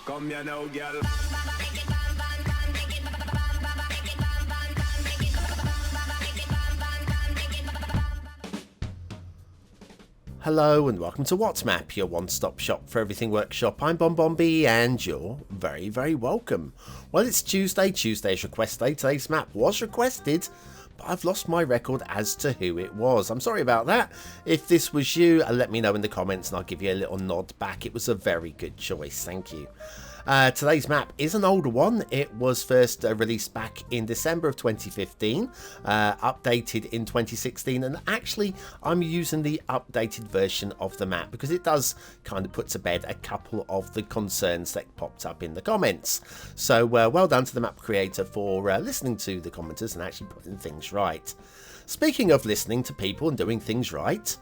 Come here now, girl. Hello and welcome to What's Map, your one-stop shop for everything workshop. I'm BonBonB and you're very, very welcome. Well, it's Tuesday. Tuesday's request day. Today's map was requested, but I've lost my record as to who it was. I'm sorry about that. If this was you, let me know in the comments and I'll give you a little nod back. It was a very good choice. Thank you. Today's map is an older one. It was first released back in December of 2015, updated in 2016, and actually I'm using the updated version of the map because it does kind of put to bed a couple of the concerns that popped up in the comments. So well done to the map creator for listening to the commenters and actually putting things right. Speaking of listening to people and doing things right,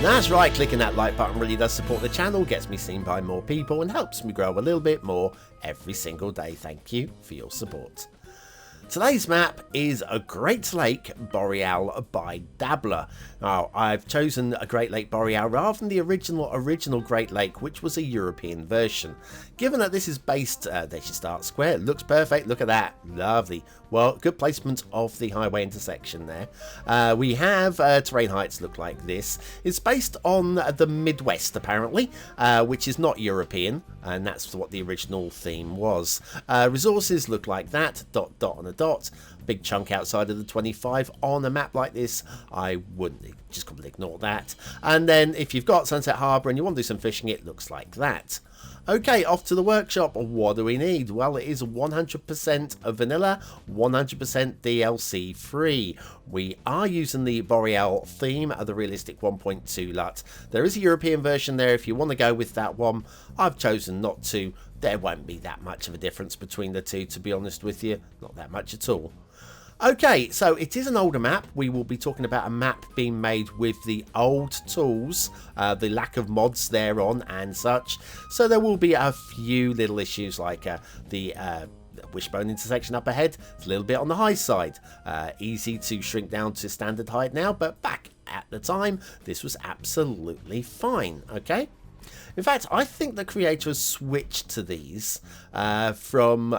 that's right, clicking that like button really does support the channel, gets me seen by more people and helps me grow a little bit more every single day. Thank you for your support. Today's map is a Great Lake Boreal by Dabbler. Now, I've chosen a Great Lake Boreal rather than the original Great Lake, which was a European version. Given that this is based, they should start square. It looks perfect. Look at that. Lovely. Well, good placement of the highway intersection there. We have terrain heights look like this. It's based on the Midwest, apparently, which is not European, and that's what the original theme was. Resources look like that. Dot, dot, and a dot. Big chunk outside of the 25 on a map like this. I wouldn't just completely ignore that. And then if you've got Sunset Harbour and you want to do some fishing, it looks like that. Okay, off to the workshop. What do we need? Well, it is 100% vanilla, 100% DLC free. We are using the Boreal theme of the realistic 1.2 LUT. There is a European version there if you want to go with that one. I've chosen not to. There won't be that much of a difference between the two, to be honest with you. Not that much at all. Okay, so it is an older map. We will be talking about a map being made with the old tools, the lack of mods thereon and such. So there will be a few little issues like the wishbone intersection up ahead. It's a little bit on the high side. Easy to shrink down to standard height now, but back at the time, this was absolutely fine, okay? In fact, I think the creators switched to these from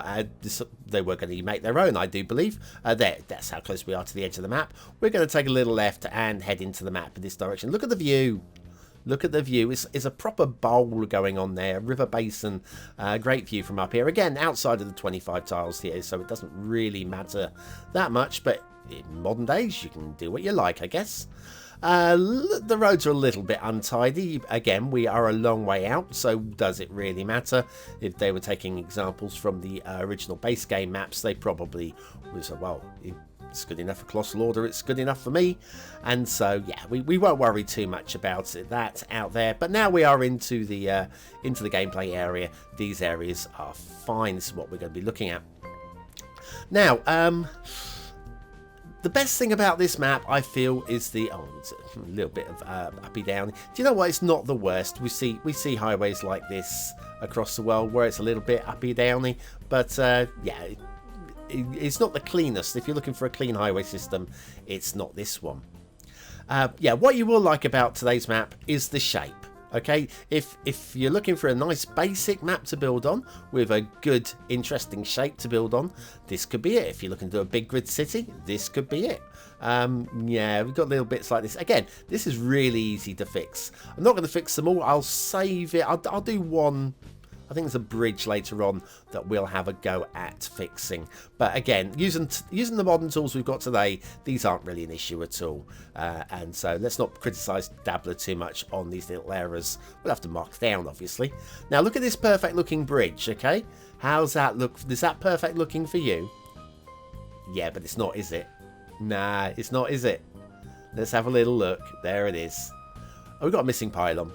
they were going to make their own, I do believe. That's how close we are to the edge of the map. We're going to take a little left and head into the map in this direction. Look at the view. Look at the view. It's a proper bowl going on there. River basin. Great view from up here. Again, outside of the 25 tiles here, so it doesn't really matter that much. But in modern days, you can do what you like, I guess. The roads are a little bit untidy. Again, we are a long way out, so does it really matter? If they were taking examples from the original base game maps, they probably was, well, it's good enough for Colossal Order, it's good enough for me. And so, yeah, we won't worry too much about that out there. But now we are into the gameplay area. These areas are fine. This is what we're going to be looking at. Now, the best thing about this map, I feel, is the it's a little bit of uppy down. Do you know what? It's not the worst. We see highways like this across the world where it's a little bit uppy downy, but yeah, it's not the cleanest. If you're looking for a clean highway system, it's not this one. Yeah, what you will like about today's map is the shape. Okay, if you're looking for a nice basic map to build on with a good interesting shape to build on, this could be it. If you're looking to do a big grid city, this could be it. Yeah, we've got little bits like this. Again, this is really easy to fix. I'm not going to fix them all. I'll save it. I'll do one. I think there's a bridge later on that we'll have a go at fixing. But again, using the modern tools we've got today, these aren't really an issue at all. And so let's not criticise Dabbler too much on these little errors. We'll have to mark down, obviously. Now look at this perfect looking bridge, okay? How's that look? Is that perfect looking for you? Yeah, but it's not, is it? Nah, it's not, is it? Let's have a little look. There it is. Oh, we've got a missing pylon.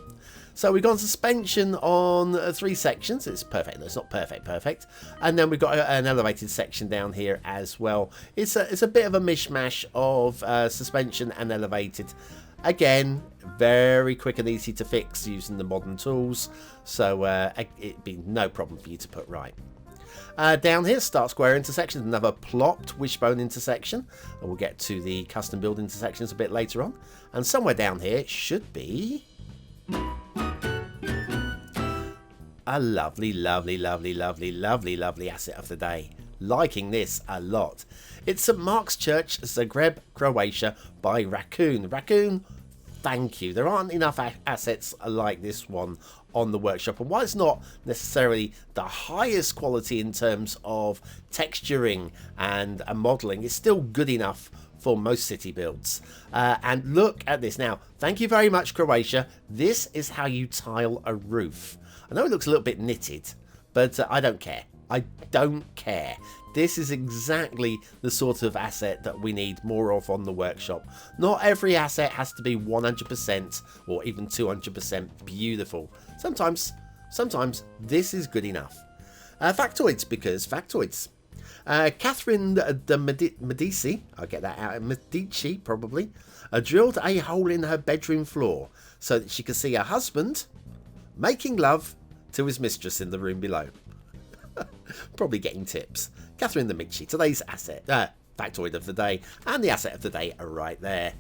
So we've got suspension on 3 sections. It's perfect. No, it's not perfect. And then we've got an elevated section down here as well. It's a bit of a mishmash of suspension and elevated. Again, very quick and easy to fix using the modern tools. So it'd be no problem for you to put right. Down here, start square intersection, another plopped wishbone intersection. And we'll get to the custom build intersections a bit later on. And somewhere down here should be A lovely, lovely, lovely, lovely, lovely, lovely asset of the day. Liking this a lot. It's St. Mark's Church, Zagreb, Croatia by Raccoon. Raccoon, thank you. There aren't enough assets like this one on the workshop, and while it's not necessarily the highest quality in terms of texturing and modelling, it's still good enough for most city builds. And look at this now. Thank you very much, Croatia. This is how you tile a roof. I know it looks a little bit knitted, but I don't care. I don't care. This is exactly the sort of asset that we need more of on the workshop. Not every asset has to be 100% or even 200% beautiful. Sometimes this is good enough. Factoids, because factoids. Catherine de Medici, I'll get that out, Medici probably, drilled a hole in her bedroom floor so that she could see her husband making love to his mistress in the room below. Probably getting tips. Catherine de Medici, today's asset, factoid of the day, and the asset of the day are right there.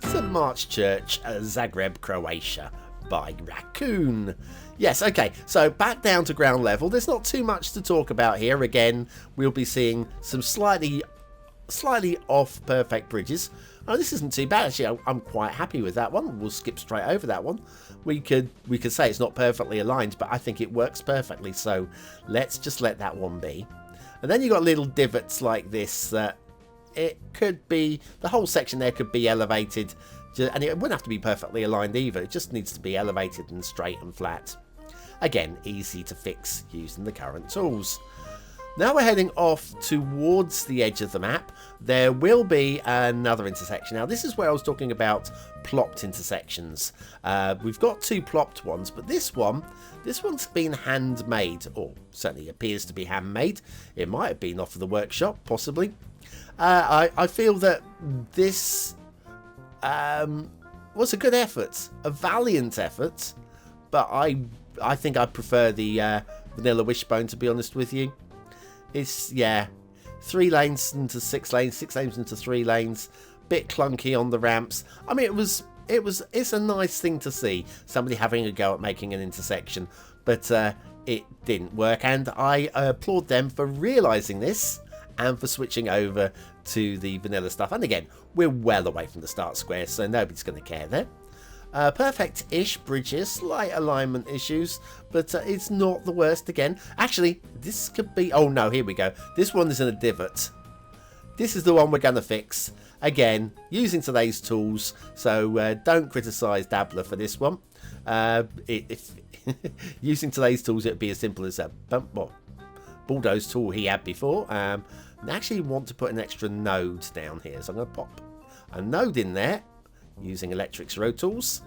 St. Mark's Church, Zagreb, Croatia by Raccoon. Yes, okay, so back down to ground level. There's not too much to talk about here. Again, we'll be seeing some slightly off perfect bridges. Oh, this isn't too bad actually. I'm quite happy with that one. We'll skip straight over that one. We could say it's not perfectly aligned, but I think it works perfectly, so let's just let that one be. And then you've got little divots like this that it could be, the whole section there could be elevated, and it wouldn't have to be perfectly aligned either. It just needs to be elevated and straight and flat. Again, easy to fix using the current tools. Now we're heading off towards the edge of the map. There will be another intersection. Now this is where I was talking about plopped intersections. We've got two plopped ones, but this one's been handmade, or certainly appears to be handmade. It might have been off of the workshop, possibly. I feel that this was a good effort, a valiant effort, but I think I prefer the Vanilla Wishbone, to be honest with you. It's, yeah, 3 lanes into 6 lanes, 6 lanes into 3 lanes, bit clunky on the ramps. I mean, it's a nice thing to see, somebody having a go at making an intersection, but it didn't work, and I applaud them for realising this and for switching over to the vanilla stuff. And again, we're well away from the start square, so nobody's going to care there. Perfect-ish bridges, slight alignment issues, but it's not the worst again. Actually, this could be... Oh no, here we go. This one is in a divot. This is the one we're going to fix. Again, using today's tools, so don't criticise Dabbler for this one. Using today's tools, it would be as simple as a bulldoze tool he had before. I actually want to put an extra node down here, so I'm going to pop a node in there. Using Electric's road tools,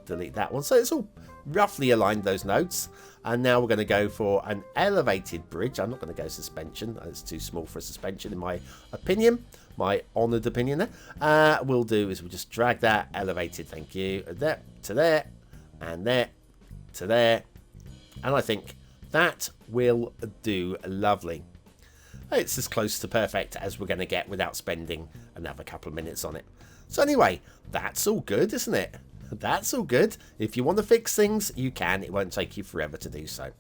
delete that one. So it's all roughly aligned, those nodes. And now we're going to go for an elevated bridge. I'm not going to go suspension. It's too small for a suspension in my opinion, my honoured opinion there. We'll do is we'll just drag that elevated, thank you, there to there, and there to there. And I think that will do lovely. It's as close to perfect as we're going to get without spending another couple of minutes on it. So anyway, that's all good, isn't it? That's all good. If you want to fix things, you can. It won't take you forever to do so.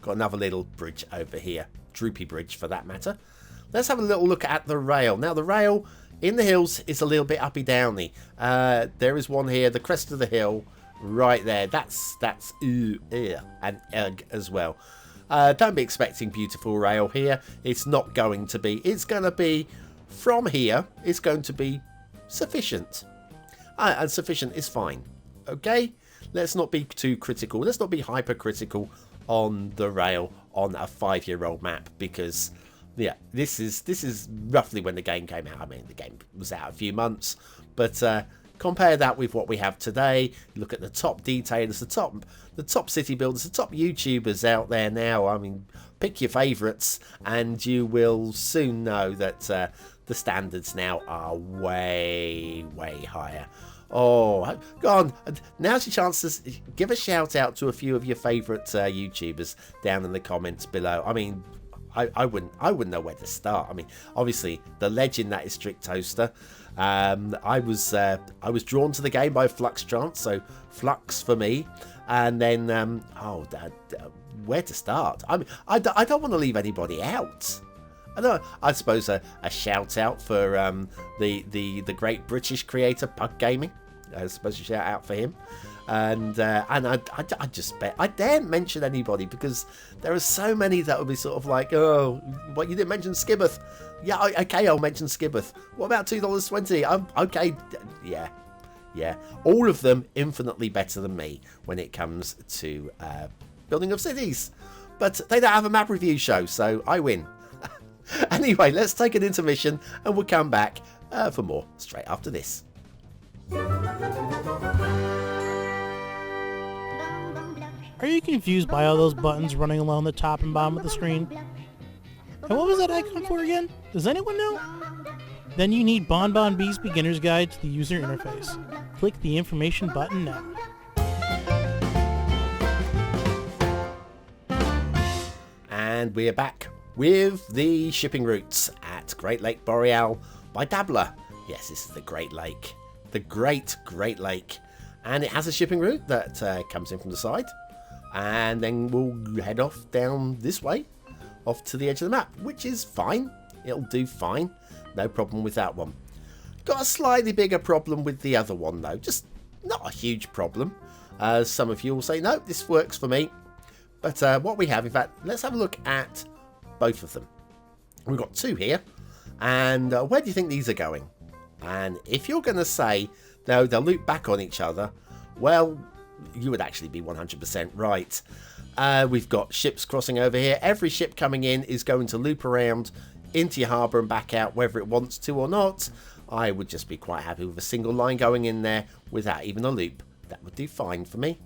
Got another little bridge over here. Droopy bridge, for that matter. Let's have a little look at the rail. Now, the rail in the hills is a little bit uppy-downy. There is one here, the crest of the hill, right there. That's and ugh as well. Don't be expecting beautiful rail here. It's not going to be. It's going to be, from here, it's going to be sufficient. And sufficient is fine. Okay? Let's not be too critical. Let's not be hypercritical on the rail on a 5-year-old map, because yeah, this is roughly when the game came out. I mean, the game was out a few months, but compare that with what we have today. Look at the top detailers, the top city builders, the top YouTubers out there now. I mean, pick your favourites, and you will soon know that the standards now are way higher. Oh, go on. Now's your chance to give a shout out to a few of your favourite YouTubers down in the comments below. I mean, I wouldn't know where to start. I mean, obviously the legend that is Strict Toaster. I was drawn to the game by Flux Chance, so Flux for me. And then, where to start? I don't want to leave anybody out. I suppose a shout out for the great British creator Pug Gaming. I suppose a shout out for him. And I just bet I daren't mention anybody because there are so many that would be sort of like, oh, what, you didn't mention Skibbeth? Yeah, okay, I'll mention Skibbeth. What about $2.20? Okay, yeah. All of them infinitely better than me when it comes to building of cities. But they don't have a map review show, so I win. Anyway, let's take an intermission and we'll come back for more straight after this. Are you confused by all those buttons running along the top and bottom of the screen? And what was that icon for again? Does anyone know? Then you need BonBonB's Beginner's Guide to the User Interface. Click the information button now. And we're back with the shipping routes at Great Lake Boreal by Dabbler. Yes, this is the Great Lake. The Great Lake. And it has a shipping route that comes in from the side. And then we'll head off down this way, off to the edge of the map, which is fine. It'll do fine. No problem with that one. Got a slightly bigger problem with the other one, though. Just not a huge problem. Some of you will say, no, this works for me. But what we have, in fact, let's have a look at both of them. We've got two here. And where do you think these are going? And if you're going to say, no, they'll loop back on each other, well, you would actually be 100% right. We've got ships crossing over here. Every ship coming in is going to loop around into your harbour and back out, whether it wants to or not. I would just be quite happy with a single line going in there without even a loop. That would do fine for me.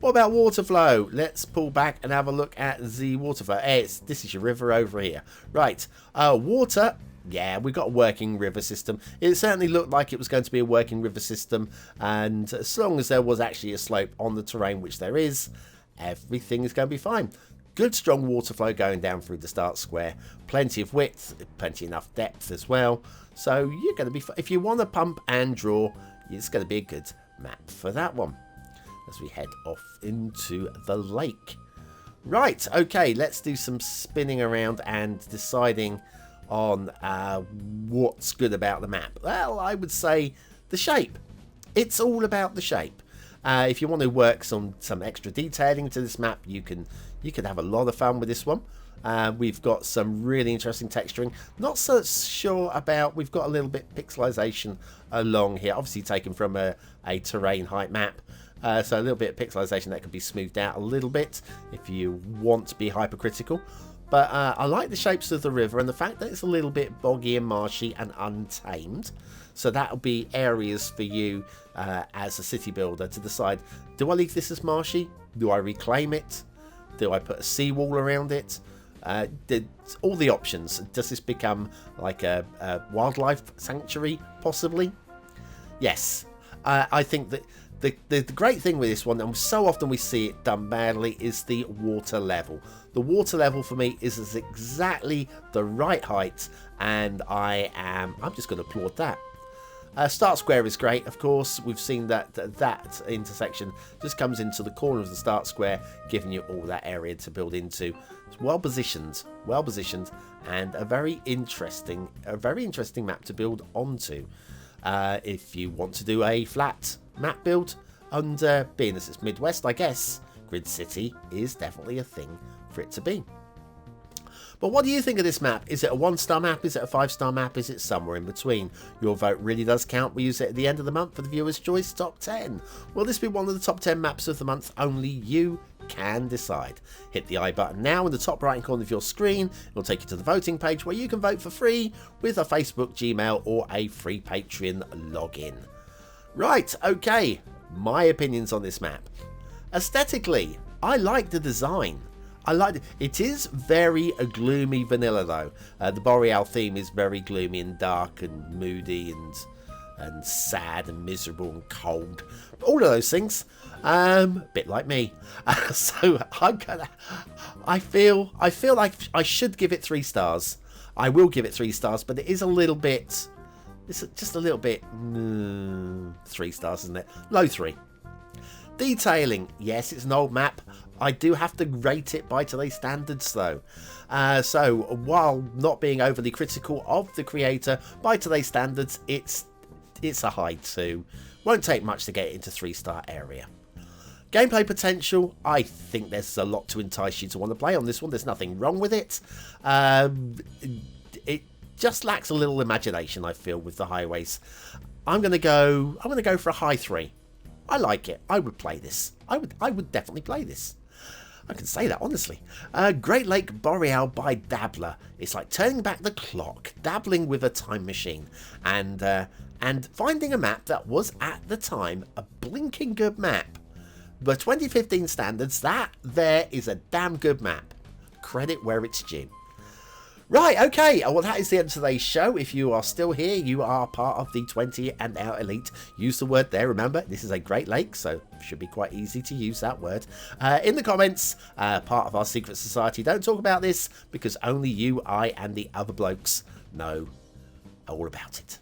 What about water flow? Let's pull back and have a look at the water flow. This is your river over here. Right, water. Yeah, we've got a working river system. It certainly looked like it was going to be a working river system, and as long as there was actually a slope on the terrain, which there is, everything is going to be fine. Good strong water flow going down through the start square. Plenty of width, plenty enough depth as well. So you're going to be, if you want to pump and draw, it's going to be a good map for that one. As we head off into the lake. Right, okay, let's do some spinning around and deciding on what's good about the map. Well, I would say the shape. It's all about the shape. If you want to work on some extra detailing to this map, you can have a lot of fun with this one. We've got some really interesting texturing. Not so sure about, we've got a little bit pixelization along here, obviously taken from a terrain height map. So a little bit of pixelization that can be smoothed out a little bit if you want to be hypercritical. But I like the shapes of the river and the fact that it's a little bit boggy and marshy and untamed. So that'll be areas for you as a city builder to decide, do I leave this as marshy? Do I reclaim it? Do I put a seawall around it? All the options. Does this become like a wildlife sanctuary, possibly? Yes. I think that the great thing with this one, and so often we see it done badly, is the water level. The water level for me is exactly the right height, and I'm just going to applaud that. Start square is great, of course. We've seen that intersection just comes into the corner of the start square, giving you all that area to build into. It's well positioned, and a very interesting map to build onto. If you want to do a flat map build, and being as it's Midwest, I guess Grid City is definitely a thing for it to be. But what do you think of this map? Is it a 1-star map? Is it a 5-star map? Is it somewhere in between? Your vote really does count. We use it at the end of the month for the Viewer's Choice Top 10. Will this be one of the top 10 maps of the month? Only you can decide. Hit the I button now in the top right corner of your screen. It'll take you to the voting page where you can vote for free with a Facebook, Gmail or a free Patreon login. Right, okay, my opinions on this map. Aesthetically, I like the design. I like it. It is very gloomy vanilla though. The Boreal theme is very gloomy and dark and moody and sad and miserable and cold. All of those things. A bit like me. So I feel like I should give it 3 stars. I will give it 3 stars, but it is a little bit It's just a little bit 3 stars, isn't it? Low 3. Detailing, yes, it's an old map. I do have to rate it by today's standards though. So while not being overly critical of the creator, by today's standards it's a high 2. Won't take much to get into 3-star area. Gameplay potential, I think there's a lot to entice you to want to play on this one. There's nothing wrong with it. It just lacks a little imagination, I feel, with the highways. I'm gonna go for a high 3. I like it. I would play this. I would definitely play this. I can say that honestly. Great Lake Boreal by Dabbler. It's like turning back the clock, dabbling with a time machine, and finding a map that was at the time a blinking good map. By 2015 standards, that there is a damn good map. Credit where it's due. Right, okay, well that is the end of today's show. If you are still here, you are part of the 20 and out elite. Use the word there, remember, this is a Great Lake, so should be quite easy to use that word. In the comments, part of our secret society, don't talk about this, because only you, I, and the other blokes know all about it.